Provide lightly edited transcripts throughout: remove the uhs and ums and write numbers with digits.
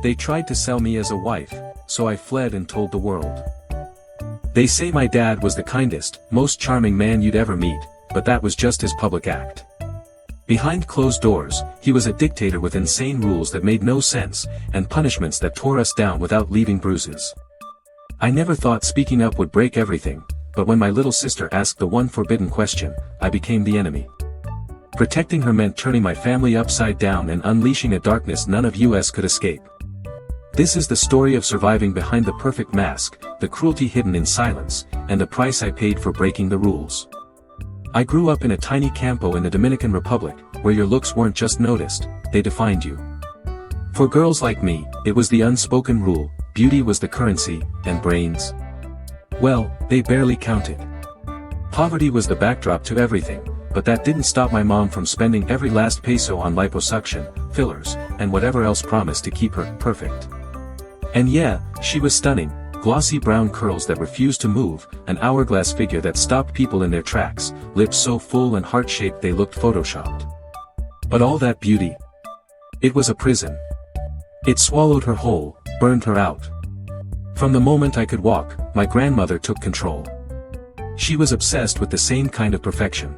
They tried to sell me as a wife, so I fled and told the world. They say my dad was the kindest, most charming man you'd ever meet, but that was just his public act. Behind closed doors, he was a dictator with insane rules that made no sense, and punishments that tore us down without leaving bruises. I never thought speaking up would break everything, but when my little sister asked the one forbidden question, I became the enemy. Protecting her meant turning my family upside down and unleashing a darkness none of us could escape. This is the story of surviving behind the perfect mask, the cruelty hidden in silence, and the price I paid for breaking the rules. I grew up in a tiny campo in the Dominican Republic, where your looks weren't just noticed, they defined you. For girls like me, it was the unspoken rule, beauty was the currency, and brains, well, they barely counted. Poverty was the backdrop to everything, but that didn't stop my mom from spending every last peso on liposuction, fillers, and whatever else promised to keep her perfect. And yeah, she was stunning, glossy brown curls that refused to move, an hourglass figure that stopped people in their tracks, lips so full and heart-shaped they looked photoshopped. But all that beauty, it was a prison. It swallowed her whole, burned her out. From the moment I could walk, my grandmother took control. She was obsessed with the same kind of perfection.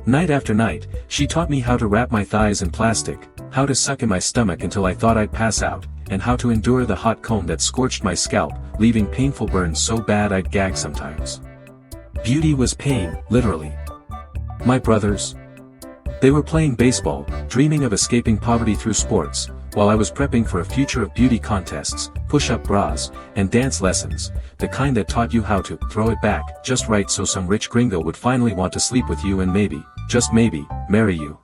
Night after night, she taught me how to wrap my thighs in plastic, how to suck in my stomach until I thought I'd pass out, and how to endure the hot comb that scorched my scalp, leaving painful burns so bad I'd gag sometimes. Beauty was pain, literally. My brothers, they were playing baseball, dreaming of escaping poverty through sports, while I was prepping for a future of beauty contests, push-up bras, and dance lessons, the kind that taught you how to throw it back just right so some rich gringo would finally want to sleep with you and maybe, just maybe, marry you.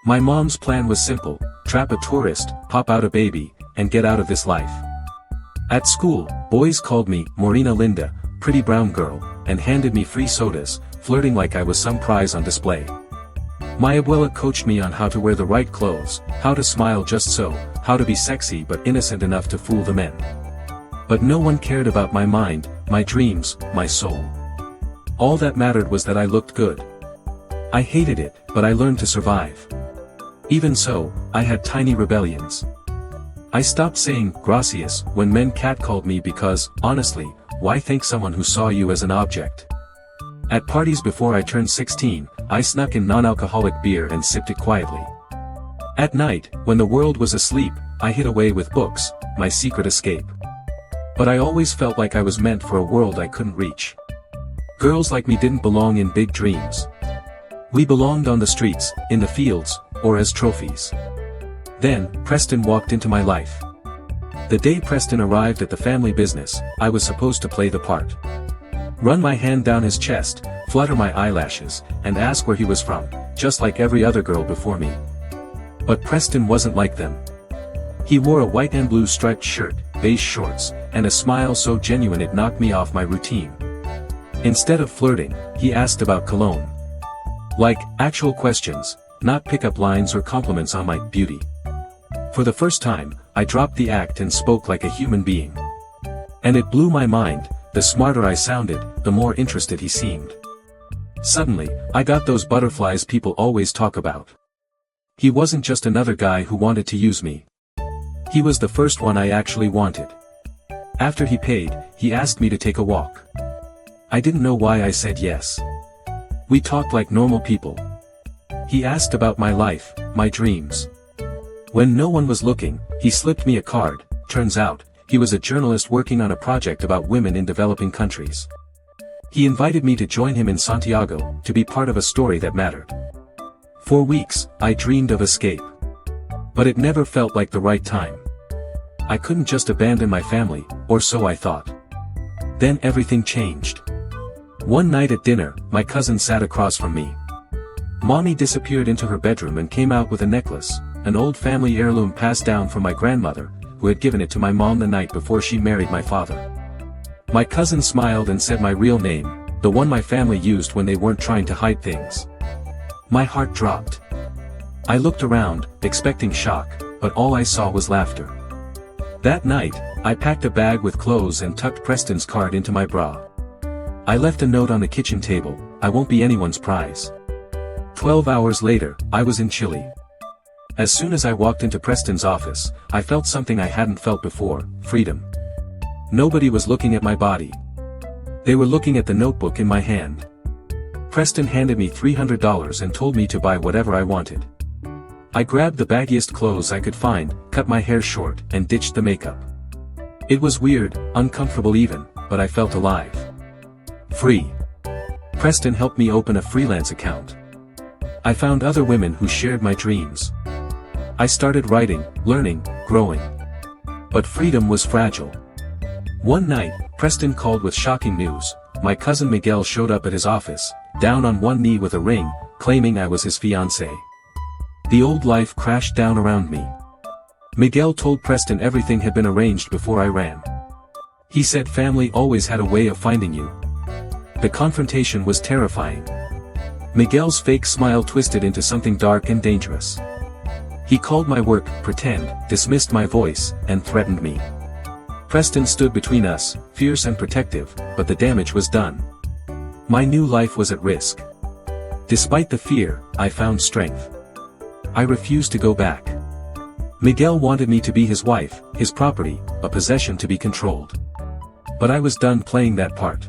My mom's plan was simple: trap a tourist, pop out a baby, and get out of this life. At school, boys called me Morena Linda, pretty brown girl, and handed me free sodas, flirting like I was some prize on display. My abuela coached me on how to wear the right clothes, how to smile just so, how to be sexy but innocent enough to fool the men. But no one cared about my mind, my dreams, my soul. All that mattered was that I looked good. I hated it, but I learned to survive. Even so, I had tiny rebellions. I stopped saying gracias when men catcalled me because, honestly, why thank someone who saw you as an object? At parties before I turned 16, I snuck in non-alcoholic beer and sipped it quietly. At night, when the world was asleep, I hid away with books, my secret escape. But I always felt like I was meant for a world I couldn't reach. Girls like me didn't belong in big dreams. We belonged on the streets, in the fields, or as trophies. Then, Preston walked into my life. The day Preston arrived at the family business, I was supposed to play the part. Run my hand down his chest, flutter my eyelashes, and ask where he was from, just like every other girl before me. But Preston wasn't like them. He wore a white and blue striped shirt, beige shorts, and a smile so genuine it knocked me off my routine. Instead of flirting, he asked about cologne. Like, actual questions, not pickup lines or compliments on my beauty. For the first time, I dropped the act and spoke like a human being. And it blew my mind. The smarter I sounded, the more interested he seemed. Suddenly, I got those butterflies people always talk about. He wasn't just another guy who wanted to use me. He was the first one I actually wanted. After he paid, he asked me to take a walk. I didn't know why I said yes. We talked like normal people. He asked about my life, my dreams. When no one was looking, he slipped me a card. Turns out, he was a journalist working on a project about women in developing countries. He invited me to join him in Santiago, to be part of a story that mattered. For weeks, I dreamed of escape. But it never felt like the right time. I couldn't just abandon my family, or so I thought. Then everything changed. One night at dinner, my cousin sat across from me. Mommy disappeared into her bedroom and came out with a necklace, an old family heirloom passed down from my grandmother, who had given it to my mom the night before she married my father. My cousin smiled and said my real name, the one my family used when they weren't trying to hide things. My heart dropped. I looked around, expecting shock, but all I saw was laughter. That night, I packed a bag with clothes and tucked Preston's card into my bra. I left a note on the kitchen table: I won't be anyone's prize. 12 hours later, I was in Chile. As soon as I walked into Preston's office, I felt something I hadn't felt before: freedom. Nobody was looking at my body. They were looking at the notebook in my hand. Preston handed me $300 and told me to buy whatever I wanted. I grabbed the baggiest clothes I could find, cut my hair short, and ditched the makeup. It was weird, uncomfortable even, but I felt alive. Free. Preston helped me open a freelance account. I found other women who shared my dreams. I started writing, learning, growing. But freedom was fragile. One night, Preston called with shocking news. My cousin Miguel showed up at his office, down on one knee with a ring, claiming I was his fiancé. The old life crashed down around me. Miguel told Preston everything had been arranged before I ran. He said family always had a way of finding you. The confrontation was terrifying. Miguel's fake smile twisted into something dark and dangerous. He called my work pretend, dismissed my voice, and threatened me. Preston stood between us, fierce and protective, but the damage was done. My new life was at risk. Despite the fear, I found strength. I refused to go back. Miguel wanted me to be his wife, his property, a possession to be controlled. But I was done playing that part.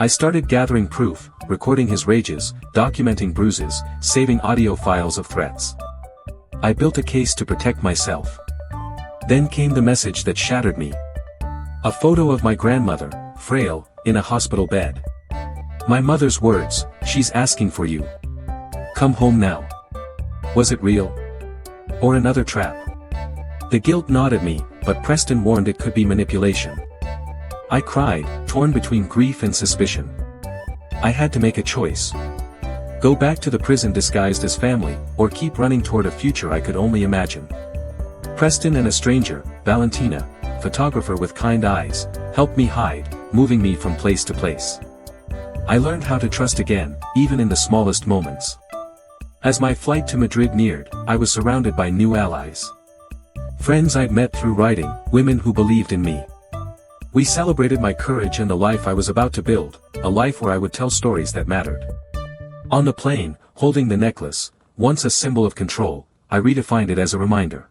I started gathering proof, recording his rages, documenting bruises, saving audio files of threats. I built a case to protect myself. Then came the message that shattered me. A photo of my grandmother, frail, in a hospital bed. My mother's words: "She's asking for you. Come home now." Was it real? Or another trap? The guilt gnawed at me, but Preston warned it could be manipulation. I cried, torn between grief and suspicion. I had to make a choice. Go back to the prison disguised as family, or keep running toward a future I could only imagine. Preston and a stranger, Valentina, photographer with kind eyes, helped me hide, moving me from place to place. I learned how to trust again, even in the smallest moments. As my flight to Madrid neared, I was surrounded by new allies. Friends I'd met through writing, women who believed in me. We celebrated my courage and the life I was about to build, a life where I would tell stories that mattered. On the plane, holding the necklace, once a symbol of control, I redefined it as a reminder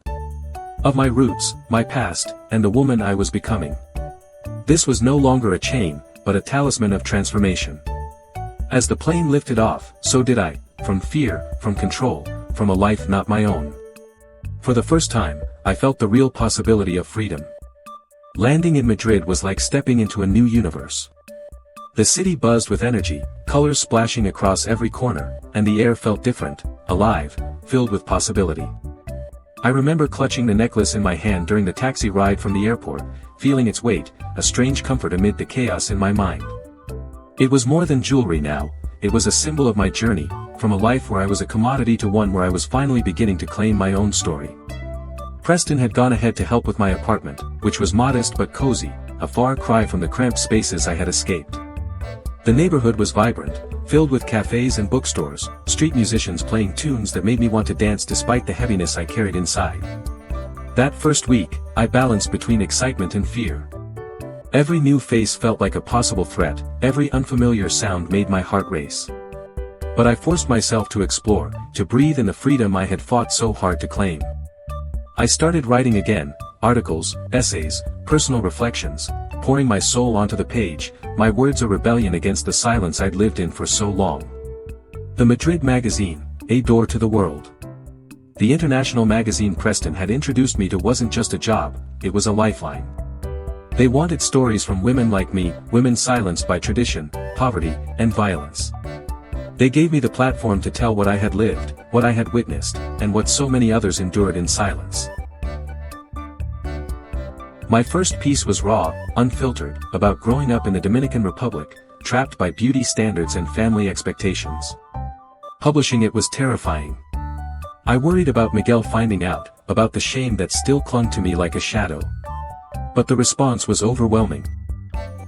of my roots, my past, and the woman I was becoming. This was no longer a chain, but a talisman of transformation. As the plane lifted off, so did I, from fear, from control, from a life not my own. For the first time, I felt the real possibility of freedom. Landing in Madrid was like stepping into a new universe. The city buzzed with energy, colors splashing across every corner, and the air felt different, alive, filled with possibility. I remember clutching the necklace in my hand during the taxi ride from the airport, feeling its weight, a strange comfort amid the chaos in my mind. It was more than jewelry now, it was a symbol of my journey, from a life where I was a commodity to one where I was finally beginning to claim my own story. Preston had gone ahead to help with my apartment, which was modest but cozy, a far cry from the cramped spaces I had escaped. The neighborhood was vibrant, filled with cafes and bookstores, street musicians playing tunes that made me want to dance despite the heaviness I carried inside. That first week, I balanced between excitement and fear. Every new face felt like a possible threat, every unfamiliar sound made my heart race. But I forced myself to explore, to breathe in the freedom I had fought so hard to claim. I started writing again, articles, essays, personal reflections, pouring my soul onto the page, my words a rebellion against the silence I'd lived in for so long. The Madrid magazine, a door to the world. The international magazine Preston had introduced me to wasn't just a job, it was a lifeline. They wanted stories from women like me, women silenced by tradition, poverty, and violence. They gave me the platform to tell what I had lived, what I had witnessed, and what so many others endured in silence. My first piece was raw, unfiltered, about growing up in the Dominican Republic, trapped by beauty standards and family expectations. Publishing it was terrifying. I worried about Miguel finding out, about the shame that still clung to me like a shadow. But the response was overwhelming.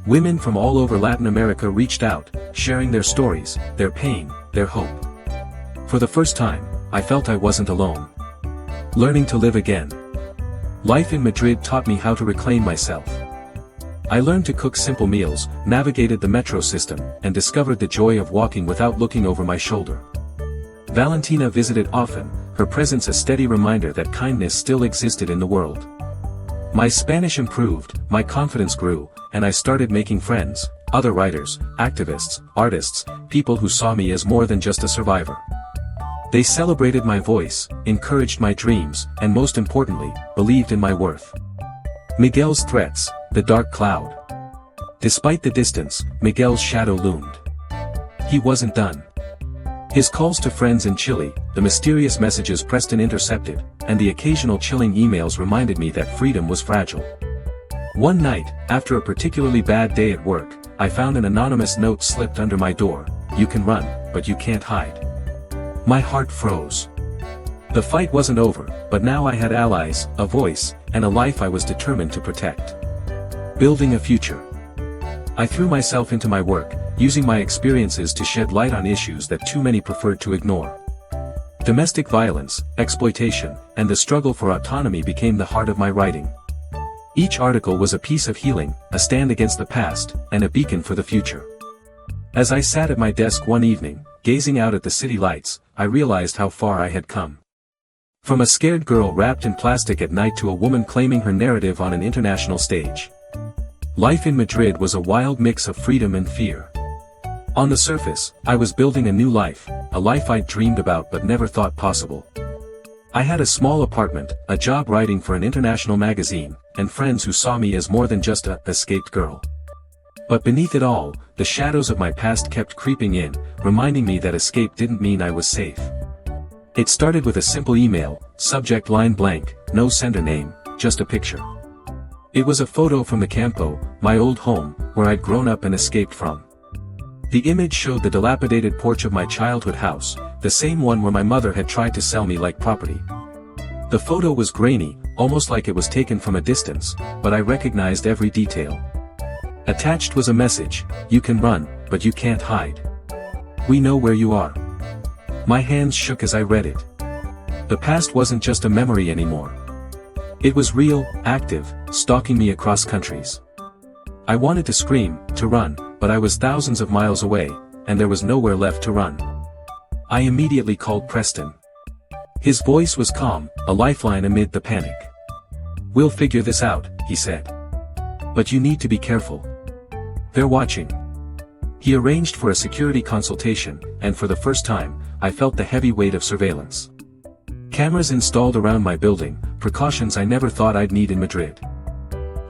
Women from all over Latin America reached out, sharing their stories, their pain, their hope. For the first time, I felt I wasn't alone. Learning to live again. Life in Madrid taught me how to reclaim myself. I learned to cook simple meals, navigated the metro system, and discovered the joy of walking without looking over my shoulder. Valentina visited often, her presence a steady reminder that kindness still existed in the world. My Spanish improved, my confidence grew, and I started making friends, other writers, activists, artists, people who saw me as more than just a survivor. They celebrated my voice, encouraged my dreams, and most importantly, believed in my worth. Miguel's threats, the dark cloud. Despite the distance, Miguel's shadow loomed. He wasn't done. His calls to friends in Chile, the mysterious messages Preston intercepted, and the occasional chilling emails reminded me that freedom was fragile. One night, after a particularly bad day at work, I found an anonymous note slipped under my door: "You can run, but you can't hide." My heart froze. The fight wasn't over, but now I had allies, a voice, and a life I was determined to protect. Building a future. I threw myself into my work, using my experiences to shed light on issues that too many preferred to ignore. Domestic violence, exploitation, and the struggle for autonomy became the heart of my writing. Each article was a piece of healing, a stand against the past, and a beacon for the future. As I sat at my desk one evening, gazing out at the city lights, I realized how far I had come. From a scared girl wrapped in plastic at night to a woman claiming her narrative on an international stage. Life in Madrid was a wild mix of freedom and fear. On the surface, I was building a new life, a life I'd dreamed about but never thought possible. I had a small apartment, a job writing for an international magazine, and friends who saw me as more than just a escaped girl. But beneath it all, the shadows of my past kept creeping in, reminding me that escape didn't mean I was safe. It started with a simple email, subject line blank, no sender name, just a picture. It was a photo from the campo, my old home, where I'd grown up and escaped from. The image showed the dilapidated porch of my childhood house, the same one where my mother had tried to sell me like property. The photo was grainy, almost like it was taken from a distance, but I recognized every detail. Attached was a message: "You can run, but you can't hide. We know where you are." My hands shook as I read it. The past wasn't just a memory anymore. It was real, active, stalking me across countries. I wanted to scream, to run, but I was thousands of miles away, and there was nowhere left to run. I immediately called Preston. His voice was calm, a lifeline amid the panic. "We'll figure this out," he said. "But you need to be careful. They're watching." He arranged for a security consultation, and for the first time, I felt the heavy weight of surveillance. Cameras installed around my building, precautions I never thought I'd need in Madrid.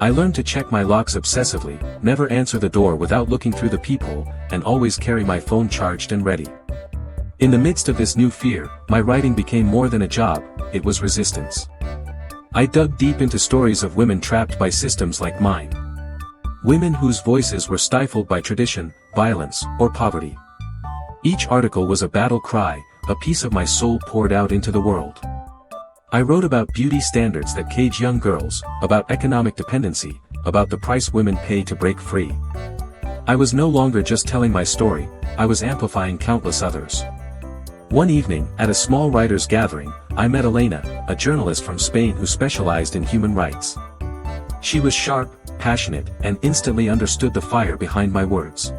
I learned to check my locks obsessively, never answer the door without looking through the peephole, and always carry my phone charged and ready. In the midst of this new fear, my writing became more than a job, it was resistance. I dug deep into stories of women trapped by systems like mine. Women whose voices were stifled by tradition, violence, or poverty. Each article was a battle cry, a piece of my soul poured out into the world. I wrote about beauty standards that cage young girls, about economic dependency, about the price women pay to break free. I was no longer just telling my story, I was amplifying countless others. One evening, at a small writers' gathering, I met Elena, a journalist from Spain who specialized in human rights. She was sharp, passionate, and instantly understood the fire behind my words.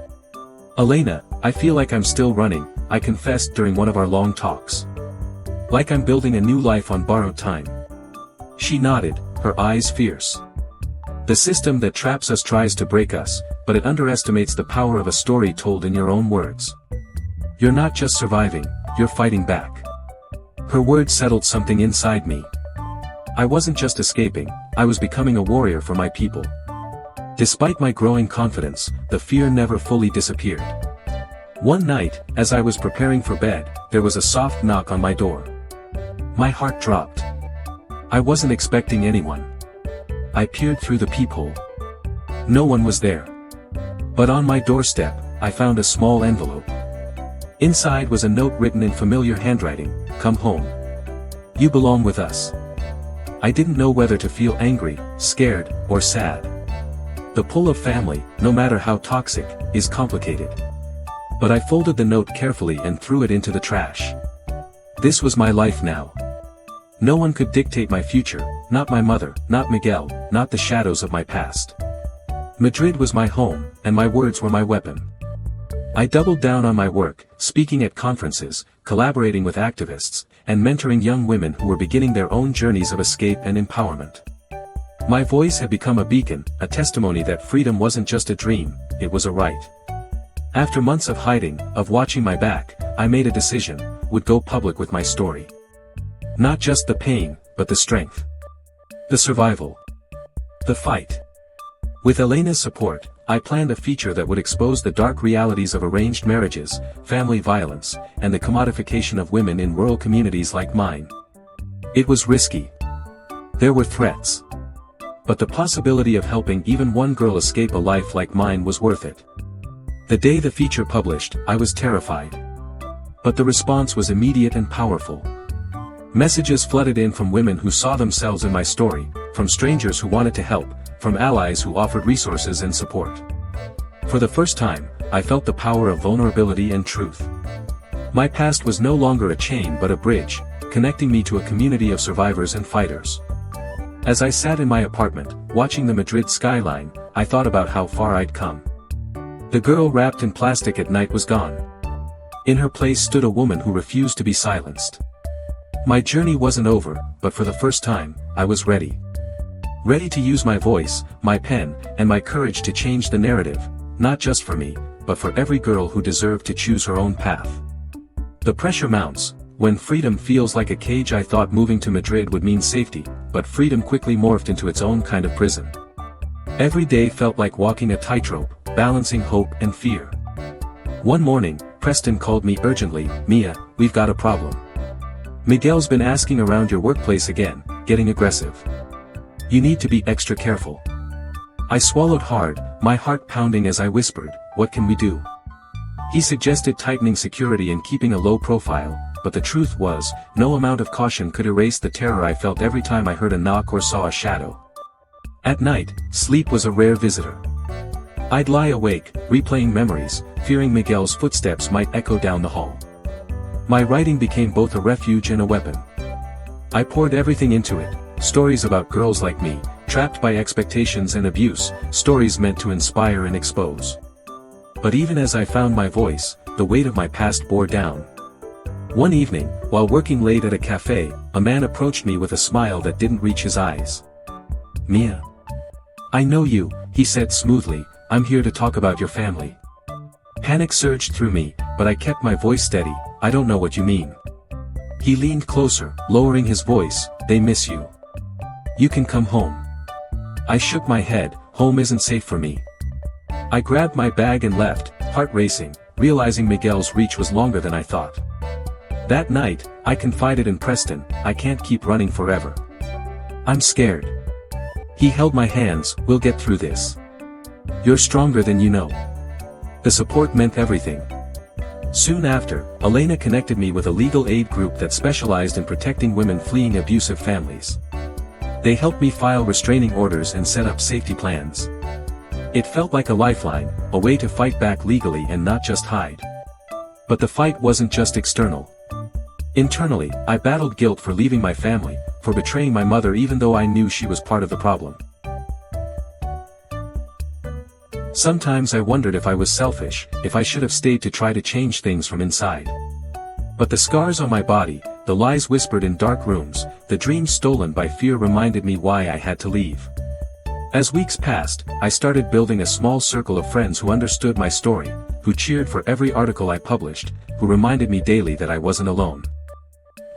"Elena, I feel like I'm still running," I confessed during one of our long talks. "Like I'm building a new life on borrowed time." She nodded, her eyes fierce. "The system that traps us tries to break us, but it underestimates the power of a story told in your own words. You're not just surviving, you're fighting back." Her words settled something inside me. I wasn't just escaping, I was becoming a warrior for my people. Despite my growing confidence, the fear never fully disappeared. One night, as I was preparing for bed, there was a soft knock on my door. My heart dropped. I wasn't expecting anyone. I peered through the peephole. No one was there. But on my doorstep, I found a small envelope. Inside was a note written in familiar handwriting: "Come home. You belong with us." I didn't know whether to feel angry, scared, or sad. The pull of family, no matter how toxic, is complicated. But I folded the note carefully and threw it into the trash. This was my life now. No one could dictate my future, not my mother, not Miguel, not the shadows of my past. Madrid was my home, and my words were my weapon. I doubled down on my work, speaking at conferences, collaborating with activists, and mentoring young women who were beginning their own journeys of escape and empowerment. My voice had become a beacon, a testimony that freedom wasn't just a dream, it was a right. After months of hiding, of watching my back, I made a decision, would go public with my story. Not just the pain, but the strength. The survival. The fight. With Elena's support, I planned a feature that would expose the dark realities of arranged marriages, family violence, and the commodification of women in rural communities like mine. It was risky. There were threats. But the possibility of helping even one girl escape a life like mine was worth it. The day the feature published, I was terrified. But the response was immediate and powerful. Messages flooded in from women who saw themselves in my story, from strangers who wanted to help, from allies who offered resources and support. For the first time, I felt the power of vulnerability and truth. My past was no longer a chain but a bridge, connecting me to a community of survivors and fighters. As I sat in my apartment, watching the Madrid skyline, I thought about how far I'd come. The girl wrapped in plastic at night was gone. In her place stood a woman who refused to be silenced. My journey wasn't over, but for the first time, I was ready. Ready to use my voice, my pen, and my courage to change the narrative, not just for me, but for every girl who deserved to choose her own path. The pressure mounts. When freedom feels like a cage, I thought moving to Madrid would mean safety, but freedom quickly morphed into its own kind of prison. Every day felt like walking a tightrope, balancing hope and fear. One morning, Preston called me urgently, "Mia, we've got a problem. Miguel's been asking around your workplace again, getting aggressive. You need to be extra careful." I swallowed hard, my heart pounding as I whispered, "What can we do?" He suggested tightening security and keeping a low profile, but the truth was, no amount of caution could erase the terror I felt every time I heard a knock or saw a shadow. At night, sleep was a rare visitor. I'd lie awake, replaying memories, fearing Miguel's footsteps might echo down the hall. My writing became both a refuge and a weapon. I poured everything into it, stories about girls like me, trapped by expectations and abuse, stories meant to inspire and expose. But even as I found my voice, the weight of my past bore down. One evening, while working late at a cafe, a man approached me with a smile that didn't reach his eyes. "Mia. I know you," he said smoothly, "I'm here to talk about your family." Panic surged through me, but I kept my voice steady, "I don't know what you mean." He leaned closer, lowering his voice, "They miss you. You can come home." I shook my head, "Home isn't safe for me." I grabbed my bag and left, heart racing, realizing Miguel's reach was longer than I thought. That night, I confided in Preston, "I can't keep running forever. I'm scared." He held my hands, "We'll get through this. You're stronger than you know." The support meant everything. Soon after, Elena connected me with a legal aid group that specialized in protecting women fleeing abusive families. They helped me file restraining orders and set up safety plans. It felt like a lifeline, a way to fight back legally and not just hide. But the fight wasn't just external. Internally, I battled guilt for leaving my family, for betraying my mother even though I knew she was part of the problem. Sometimes I wondered if I was selfish, if I should have stayed to try to change things from inside. But the scars on my body, the lies whispered in dark rooms, the dreams stolen by fear reminded me why I had to leave. As weeks passed, I started building a small circle of friends who understood my story, who cheered for every article I published, who reminded me daily that I wasn't alone.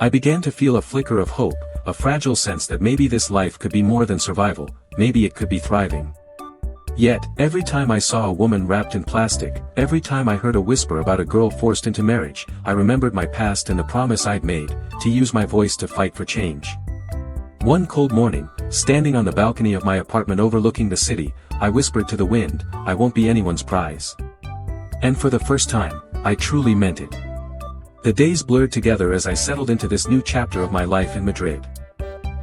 I began to feel a flicker of hope, a fragile sense that maybe this life could be more than survival, maybe it could be thriving. Yet, every time I saw a woman wrapped in plastic, every time I heard a whisper about a girl forced into marriage, I remembered my past and the promise I'd made, to use my voice to fight for change. One cold morning, standing on the balcony of my apartment overlooking the city, I whispered to the wind, "I won't be anyone's prize." And for the first time, I truly meant it. The days blurred together as I settled into this new chapter of my life in Madrid.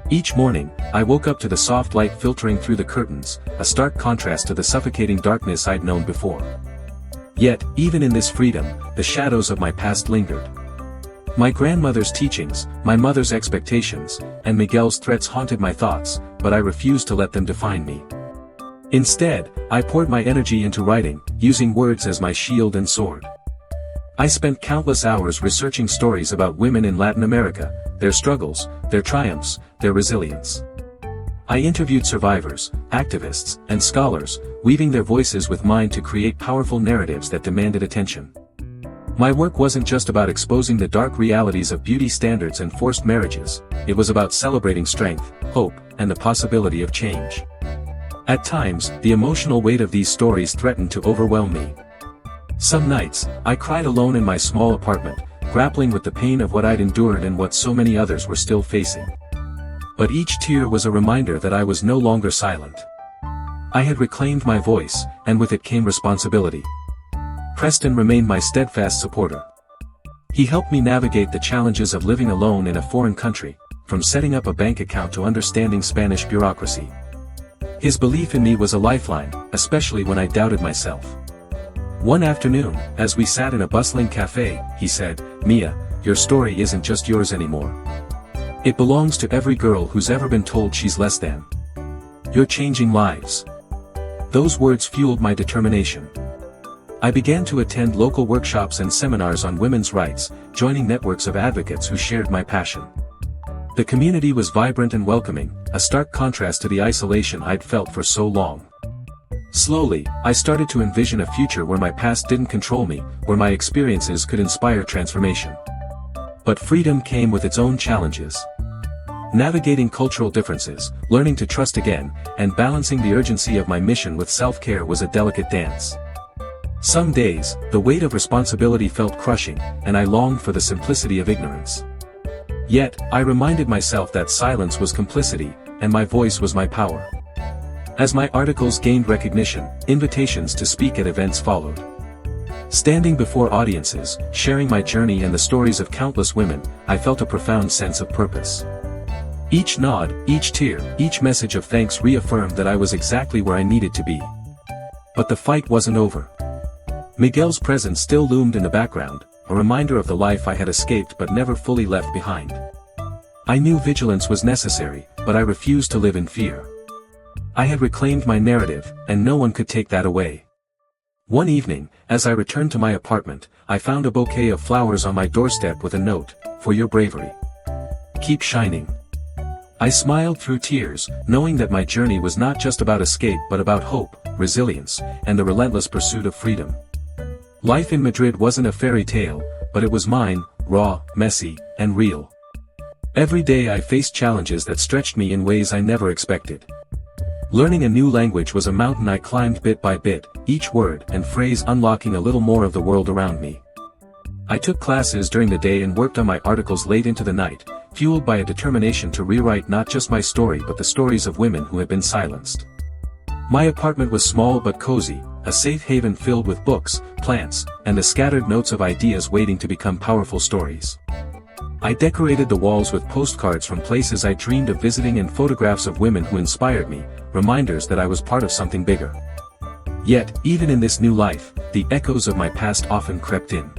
Each morning, I woke up to the soft light filtering through the curtains, a stark contrast to the suffocating darkness I'd known before. Yet, even in this freedom, the shadows of my past lingered. My grandmother's teachings, my mother's expectations, and Miguel's threats haunted my thoughts, but I refused to let them define me. Instead, I poured my energy into writing, using words as my shield and sword. I spent countless hours researching stories about women in Latin America, their struggles, their triumphs, their resilience. I interviewed survivors, activists, and scholars, weaving their voices with mine to create powerful narratives that demanded attention. My work wasn't just about exposing the dark realities of beauty standards and forced marriages, it was about celebrating strength, hope, and the possibility of change. At times, the emotional weight of these stories threatened to overwhelm me. Some nights, I cried alone in my small apartment, grappling with the pain of what I'd endured and what so many others were still facing. But each tear was a reminder that I was no longer silent. I had reclaimed my voice, and with it came responsibility. Preston remained my steadfast supporter. He helped me navigate the challenges of living alone in a foreign country, from setting up a bank account to understanding Spanish bureaucracy. His belief in me was a lifeline, especially when I doubted myself. One afternoon, as we sat in a bustling cafe, he said, "Mia, your story isn't just yours anymore. It belongs to every girl who's ever been told she's less than. You're changing lives." Those words fueled my determination. I began to attend local workshops and seminars on women's rights, joining networks of advocates who shared my passion. The community was vibrant and welcoming, a stark contrast to the isolation I'd felt for so long. Slowly, I started to envision a future where my past didn't control me, where my experiences could inspire transformation. But freedom came with its own challenges. Navigating cultural differences, learning to trust again, and balancing the urgency of my mission with self-care was a delicate dance. Some days, the weight of responsibility felt crushing, and I longed for the simplicity of ignorance. Yet, I reminded myself that silence was complicity, and my voice was my power. As my articles gained recognition, invitations to speak at events followed. Standing before audiences, sharing my journey and the stories of countless women, I felt a profound sense of purpose. Each nod, each tear, each message of thanks reaffirmed that I was exactly where I needed to be. But the fight wasn't over. Miguel's presence still loomed in the background, a reminder of the life I had escaped but never fully left behind. I knew vigilance was necessary, but I refused to live in fear. I had reclaimed my narrative, and no one could take that away. One evening, as I returned to my apartment, I found a bouquet of flowers on my doorstep with a note, "For your bravery. Keep shining." I smiled through tears, knowing that my journey was not just about escape but about hope, resilience, and the relentless pursuit of freedom. Life in Madrid wasn't a fairy tale, but it was mine, raw, messy, and real. Every day I faced challenges that stretched me in ways I never expected. Learning a new language was a mountain I climbed bit by bit, each word and phrase unlocking a little more of the world around me. I took classes during the day and worked on my articles late into the night, fueled by a determination to rewrite not just my story but the stories of women who had been silenced. My apartment was small but cozy, a safe haven filled with books, plants, and the scattered notes of ideas waiting to become powerful stories. I decorated the walls with postcards from places I dreamed of visiting and photographs of women who inspired me, reminders that I was part of something bigger. Yet, even in this new life, the echoes of my past often crept in.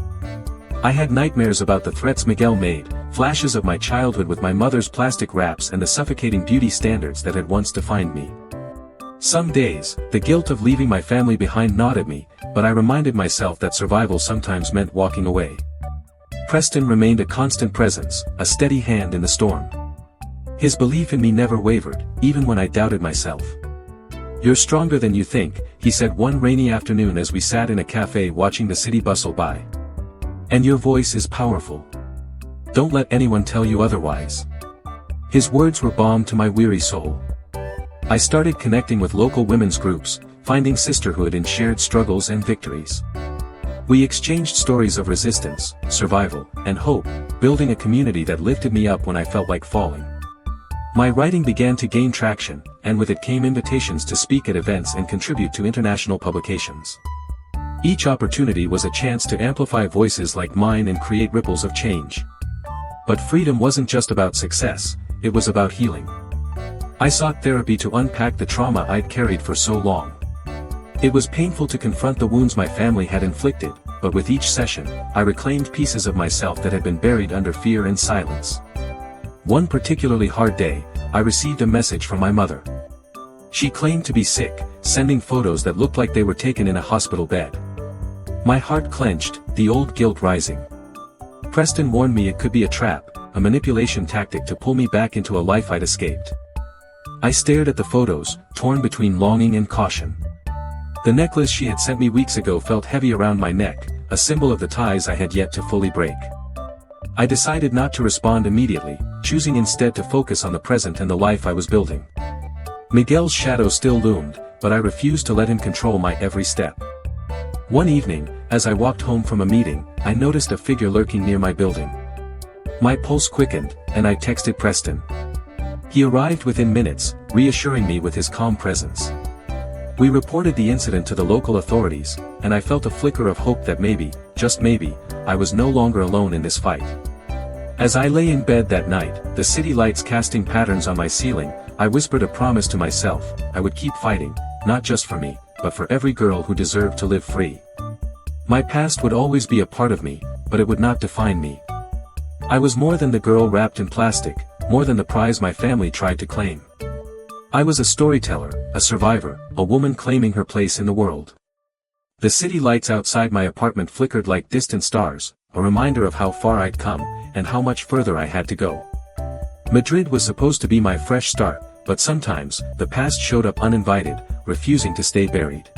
I had nightmares about the threats Miguel made, flashes of my childhood with my mother's plastic wraps and the suffocating beauty standards that had once defined me. Some days, the guilt of leaving my family behind gnawed at me, but I reminded myself that survival sometimes meant walking away. Preston remained a constant presence, a steady hand in the storm. His belief in me never wavered, even when I doubted myself. "You're stronger than you think," he said one rainy afternoon as we sat in a cafe watching the city bustle by. "And your voice is powerful. Don't let anyone tell you otherwise." His words were balm to my weary soul. I started connecting with local women's groups, finding sisterhood in shared struggles and victories. We exchanged stories of resistance, survival, and hope, building a community that lifted me up when I felt like falling. My writing began to gain traction, and with it came invitations to speak at events and contribute to international publications. Each opportunity was a chance to amplify voices like mine and create ripples of change. But freedom wasn't just about success, it was about healing. I sought therapy to unpack the trauma I'd carried for so long. It was painful to confront the wounds my family had inflicted, but with each session, I reclaimed pieces of myself that had been buried under fear and silence. One particularly hard day, I received a message from my mother. She claimed to be sick, sending photos that looked like they were taken in a hospital bed. My heart clenched, the old guilt rising. Preston warned me it could be a trap, a manipulation tactic to pull me back into a life I'd escaped. I stared at the photos, torn between longing and caution. The necklace she had sent me weeks ago felt heavy around my neck, a symbol of the ties I had yet to fully break. I decided not to respond immediately, choosing instead to focus on the present and the life I was building. Miguel's shadow still loomed, but I refused to let him control my every step. One evening, as I walked home from a meeting, I noticed a figure lurking near my building. My pulse quickened, and I texted Preston. He arrived within minutes, reassuring me with his calm presence. We reported the incident to the local authorities, and I felt a flicker of hope that maybe, just maybe, I was no longer alone in this fight. As I lay in bed that night, the city lights casting patterns on my ceiling, I whispered a promise to myself: I would keep fighting, not just for me, but for every girl who deserved to live free. My past would always be a part of me, but it would not define me. I was more than the girl wrapped in plastic, more than the prize my family tried to claim. I was a storyteller, a survivor, a woman claiming her place in the world. The city lights outside my apartment flickered like distant stars, a reminder of how far I'd come, and how much further I had to go. Madrid was supposed to be my fresh start, but sometimes, the past showed up uninvited, refusing to stay buried.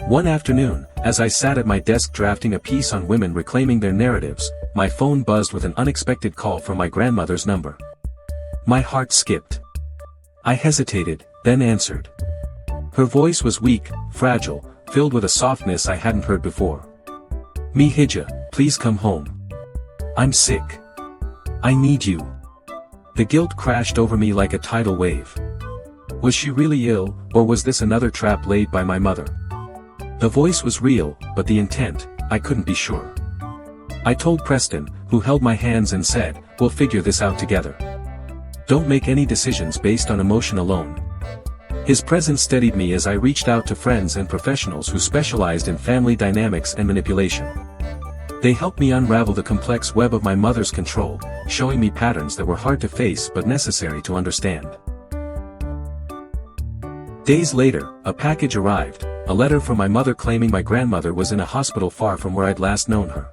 One afternoon, as I sat at my desk drafting a piece on women reclaiming their narratives, my phone buzzed with an unexpected call from my grandmother's number. My heart skipped. I hesitated, then answered. Her voice was weak, fragile, filled with a softness I hadn't heard before. "Mi hija, please come home. I'm sick. I need you." The guilt crashed over me like a tidal wave. Was she really ill, or was this another trap laid by my mother? The voice was real, but the intent, I couldn't be sure. I told Preston, who held my hands and said, "We'll figure this out together. Don't make any decisions based on emotion alone." His presence steadied me as I reached out to friends and professionals who specialized in family dynamics and manipulation. They helped me unravel the complex web of my mother's control, showing me patterns that were hard to face but necessary to understand. Days later, a package arrived, a letter from my mother claiming my grandmother was in a hospital far from where I'd last known her.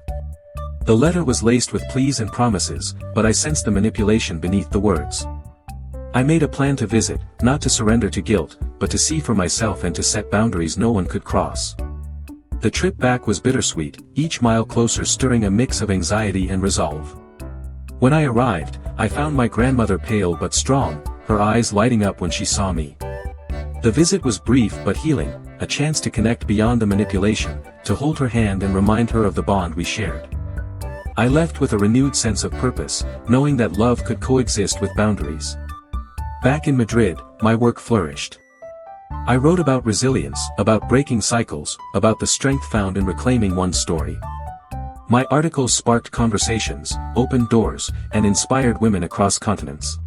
The letter was laced with pleas and promises, but I sensed the manipulation beneath the words. I made a plan to visit, not to surrender to guilt, but to see for myself and to set boundaries no one could cross. The trip back was bittersweet, each mile closer stirring a mix of anxiety and resolve. When I arrived, I found my grandmother pale but strong, her eyes lighting up when she saw me. The visit was brief but healing, a chance to connect beyond the manipulation, to hold her hand and remind her of the bond we shared. I left with a renewed sense of purpose, knowing that love could coexist with boundaries. Back in Madrid, my work flourished. I wrote about resilience, about breaking cycles, about the strength found in reclaiming one's story. My articles sparked conversations, opened doors, and inspired women across continents.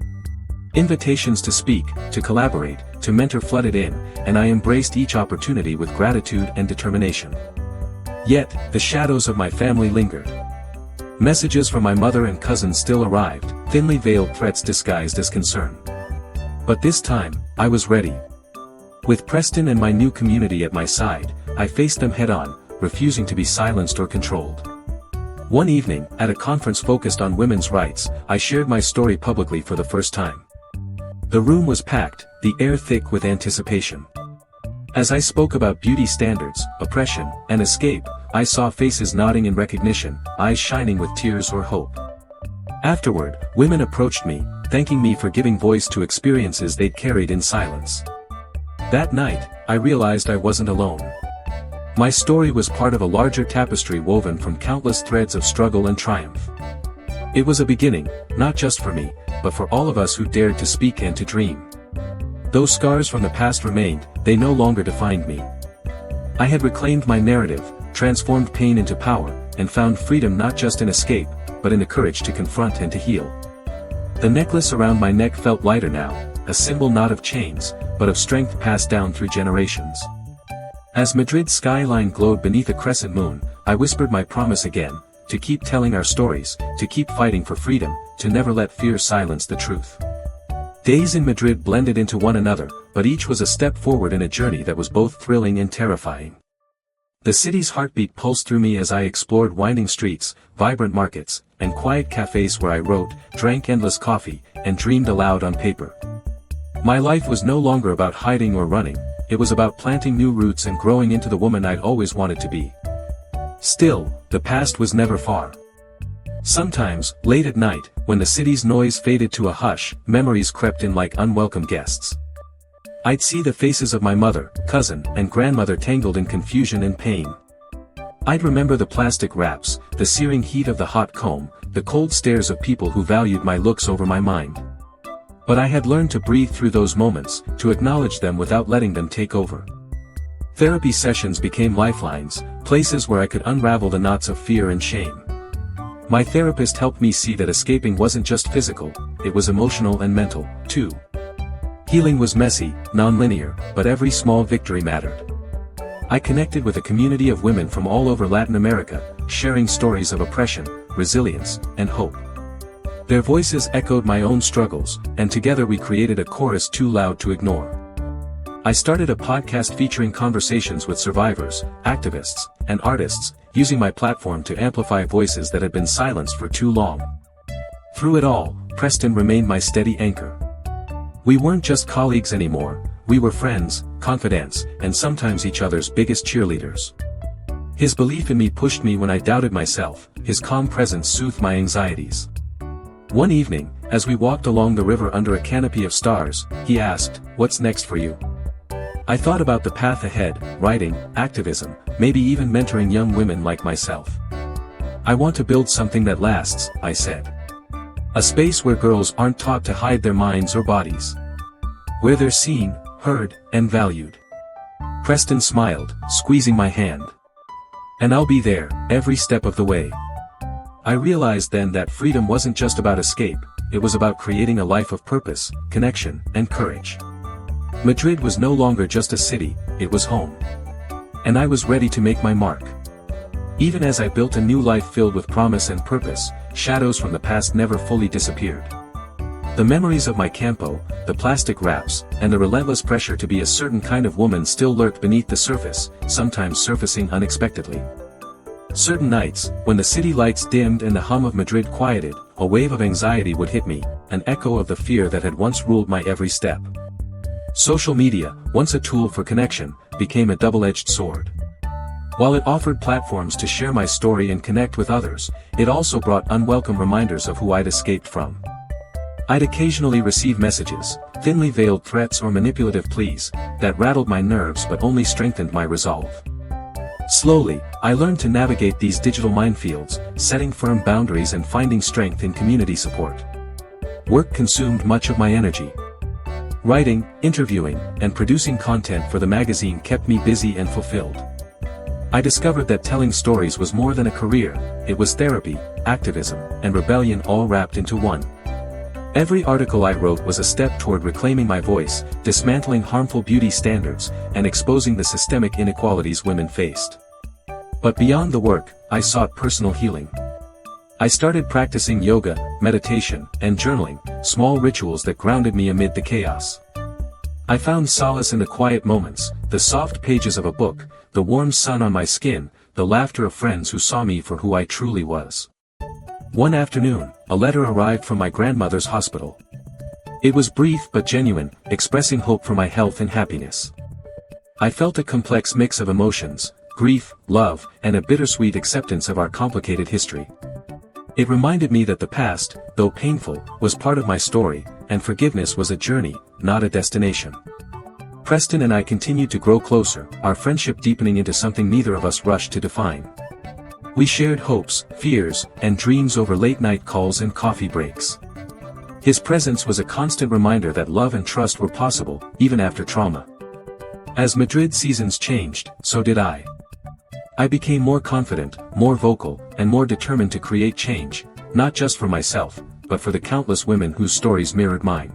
Invitations to speak, to collaborate, to mentor flooded in, and I embraced each opportunity with gratitude and determination. Yet, the shadows of my family lingered. Messages from my mother and cousins still arrived, thinly veiled threats disguised as concern. But this time, I was ready. With Preston and my new community at my side, I faced them head-on, refusing to be silenced or controlled. One evening, at a conference focused on women's rights, I shared my story publicly for the first time. The room was packed, the air thick with anticipation. As I spoke about beauty standards, oppression, and escape, I saw faces nodding in recognition, eyes shining with tears or hope. Afterward, women approached me, thanking me for giving voice to experiences they'd carried in silence. That night, I realized I wasn't alone. My story was part of a larger tapestry woven from countless threads of struggle and triumph. It was a beginning, not just for me, but for all of us who dared to speak and to dream. Though scars from the past remained, they no longer defined me. I had reclaimed my narrative, transformed pain into power, and found freedom not just in escape, but in the courage to confront and to heal. The necklace around my neck felt lighter now, a symbol not of chains, but of strength passed down through generations. As Madrid's skyline glowed beneath a crescent moon, I whispered my promise again, to keep telling our stories, to keep fighting for freedom, to never let fear silence the truth. Days in Madrid blended into one another, but each was a step forward in a journey that was both thrilling and terrifying. The city's heartbeat pulsed through me as I explored winding streets, vibrant markets, and quiet cafes where I wrote, drank endless coffee, and dreamed aloud on paper. My life was no longer about hiding or running, it was about planting new roots and growing into the woman I'd always wanted to be. Still, the past was never far. Sometimes, late at night, when the city's noise faded to a hush, memories crept in like unwelcome guests. I'd see the faces of my mother, cousin, and grandmother tangled in confusion and pain. I'd remember the plastic wraps, the searing heat of the hot comb, the cold stares of people who valued my looks over my mind. But I had learned to breathe through those moments, to acknowledge them without letting them take over. Therapy sessions became lifelines, places where I could unravel the knots of fear and shame. My therapist helped me see that escaping wasn't just physical, it was emotional and mental, too. Healing was messy, non-linear, but every small victory mattered. I connected with a community of women from all over Latin America, sharing stories of oppression, resilience, and hope. Their voices echoed my own struggles, and together we created a chorus too loud to ignore. I started a podcast featuring conversations with survivors, activists, and artists, using my platform to amplify voices that had been silenced for too long. Through it all, Preston remained my steady anchor. We weren't just colleagues anymore, we were friends, confidants, and sometimes each other's biggest cheerleaders. His belief in me pushed me when I doubted myself, his calm presence soothed my anxieties. One evening, as we walked along the river under a canopy of stars, he asked, "What's next for you?" I thought about the path ahead, writing, activism, maybe even mentoring young women like myself. "I want to build something that lasts," I said. "A space where girls aren't taught to hide their minds or bodies. Where they're seen, heard, and valued." Preston smiled, squeezing my hand. "And I'll be there, every step of the way." I realized then that freedom wasn't just about escape, it was about creating a life of purpose, connection, and courage. Madrid was no longer just a city, it was home. And I was ready to make my mark. Even as I built a new life filled with promise and purpose, shadows from the past never fully disappeared. The memories of my campo, the plastic wraps, and the relentless pressure to be a certain kind of woman still lurked beneath the surface, sometimes surfacing unexpectedly. Certain nights, when the city lights dimmed and the hum of Madrid quieted, a wave of anxiety would hit me, an echo of the fear that had once ruled my every step. Social media, once a tool for connection, became a double-edged sword. While it offered platforms to share my story and connect with others, it also brought unwelcome reminders of who I'd escaped from. I'd occasionally receive messages, thinly veiled threats or manipulative pleas, that rattled my nerves but only strengthened my resolve. Slowly, I learned to navigate these digital minefields, setting firm boundaries and finding strength in community support. Work consumed much of my energy. Writing, interviewing, and producing content for the magazine kept me busy and fulfilled. I discovered that telling stories was more than a career, it was therapy, activism, and rebellion all wrapped into one. Every article I wrote was a step toward reclaiming my voice, dismantling harmful beauty standards, and exposing the systemic inequalities women faced. But beyond the work, I sought personal healing. I started practicing yoga, meditation, and journaling, small rituals that grounded me amid the chaos. I found solace in the quiet moments, the soft pages of a book, the warm sun on my skin, the laughter of friends who saw me for who I truly was. One afternoon, a letter arrived from my grandmother's hospital. It was brief but genuine, expressing hope for my health and happiness. I felt a complex mix of emotions, grief, love, and a bittersweet acceptance of our complicated history. It reminded me that the past, though painful, was part of my story, and forgiveness was a journey, not a destination. Preston and I continued to grow closer, our friendship deepening into something neither of us rushed to define. We shared hopes, fears, and dreams over late-night calls and coffee breaks. His presence was a constant reminder that love and trust were possible, even after trauma. As Madrid seasons changed, so did I. I became more confident, more vocal, and more determined to create change, not just for myself, but for the countless women whose stories mirrored mine.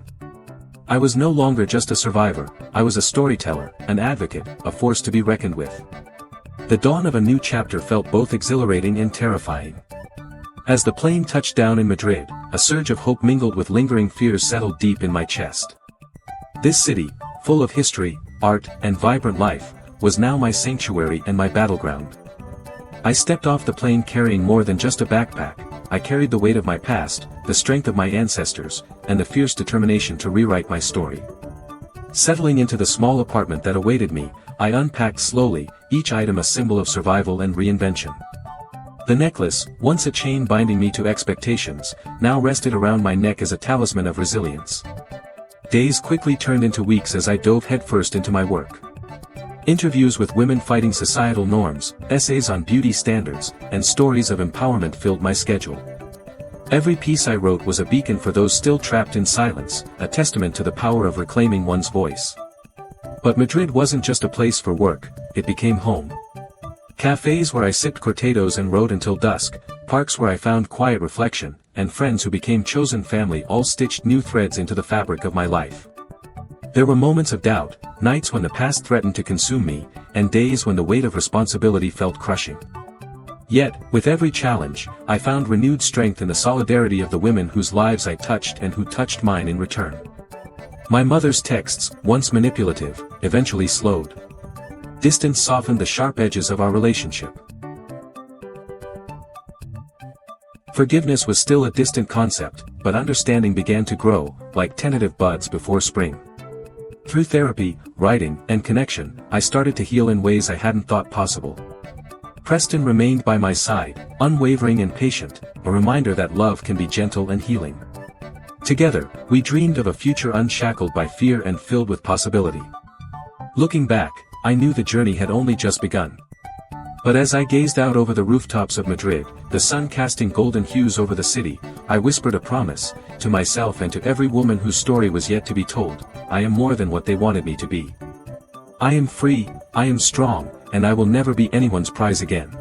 I was no longer just a survivor, I was a storyteller, an advocate, a force to be reckoned with. The dawn of a new chapter felt both exhilarating and terrifying. As the plane touched down in Madrid, a surge of hope mingled with lingering fears settled deep in my chest. This city, full of history, art, and vibrant life, was now my sanctuary and my battleground. I stepped off the plane carrying more than just a backpack. I carried the weight of my past, the strength of my ancestors, and the fierce determination to rewrite my story. Settling into the small apartment that awaited me, I unpacked slowly, each item a symbol of survival and reinvention. The necklace, once a chain binding me to expectations, now rested around my neck as a talisman of resilience. Days quickly turned into weeks as I dove headfirst into my work. Interviews with women fighting societal norms, essays on beauty standards, and stories of empowerment filled my schedule. Every piece I wrote was a beacon for those still trapped in silence, a testament to the power of reclaiming one's voice. But Madrid wasn't just a place for work, it became home. Cafes where I sipped cortados and wrote until dusk, parks where I found quiet reflection, and friends who became chosen family all stitched new threads into the fabric of my life. There were moments of doubt, nights when the past threatened to consume me, and days when the weight of responsibility felt crushing. Yet, with every challenge, I found renewed strength in the solidarity of the women whose lives I touched and who touched mine in return. My mother's texts, once manipulative, eventually slowed. Distance softened the sharp edges of our relationship. Forgiveness was still a distant concept, but understanding began to grow, like tentative buds before spring. Through therapy, writing, and connection, I started to heal in ways I hadn't thought possible. Preston remained by my side, unwavering and patient, a reminder that love can be gentle and healing. Together, we dreamed of a future unshackled by fear and filled with possibility. Looking back, I knew the journey had only just begun. But as I gazed out over the rooftops of Madrid, the sun casting golden hues over the city, I whispered a promise, to myself and to every woman whose story was yet to be told: I am more than what they wanted me to be. I am free, I am strong, and I will never be anyone's prize again.